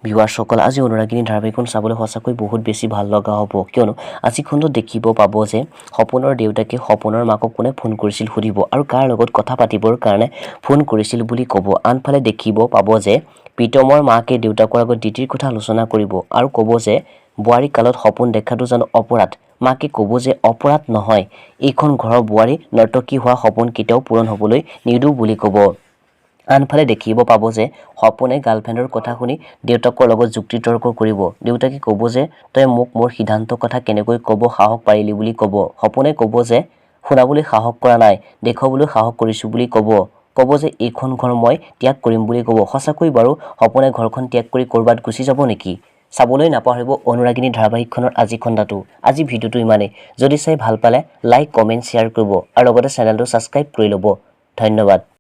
ভিউৱাৰসকল আজি অনুৰাগিনী ধাৰাবাহিকখন চাবলৈ সঁচাকৈ বহুত বেছি ভাল লগা হ'ব কিয়নো আজি খণ্ডত দেখিব পাব যে সপোনৰ দেউতাকে সপোনৰ মাকক কোনে ফোন কৰিছিল সুধিব আৰু কাৰ লগত কথা পাতিবৰ কাৰণে ফোন কৰিছিল বুলি ক'ব আনফালে দেখিব পাব যে প্ৰীতমৰ মাকে দেউতাকৰ আগত ডিটিৰ কথা আলোচনা কৰিব আৰু ক'ব যে বোৱাৰী কালত সপোন দেখাটো জানো অপৰাধ মাকে ক'ব যে অপৰাধ নহয় এইখন ঘৰৰ বোৱাৰী নৰ্তকী হোৱা সপোন কেতিয়াও পূৰণ হ'বলৈ নিদো বুলি ক'ব আনফালে দেখিব পাব যে সপোনে গাৰ্লফ্ৰেণ্ডৰ কথা শুনি দেউতাকৰ লগত যুক্তিতৰ্ক কৰিব দেউতাকে ক'ব যে তই মোক মোৰ সিদ্ধান্তৰ কথা কেনেকৈ ক'ব সাহস পাৰিলি বুলি ক'ব সপোনে ক'ব যে শুনাবলৈ সাহস কৰা নাই দেখুৱাবলৈ সাহস কৰিছো বুলি ক'ব যে এইখন ঘৰ মই ত্যাগ কৰিম বুলি ক'ব সঁচাকৈ বাৰু সপোনে ঘৰখন ত্যাগ কৰি ক'ৰবাত গুচি যাব নেকি চাবলৈ নাপাহৰিব অনুৰাগিনী ধাৰাবাহিকখনৰ আজি খণ্ডটো আজি ভিডিঅ'টো ইমানেই যদি চাই ভাল পালে লাইক কমেন্ট শ্বেয়াৰ কৰিব আৰু লগতে চেনেলটো ছাবস্ক্ৰাইব কৰি ল'ব ধন্যবাদ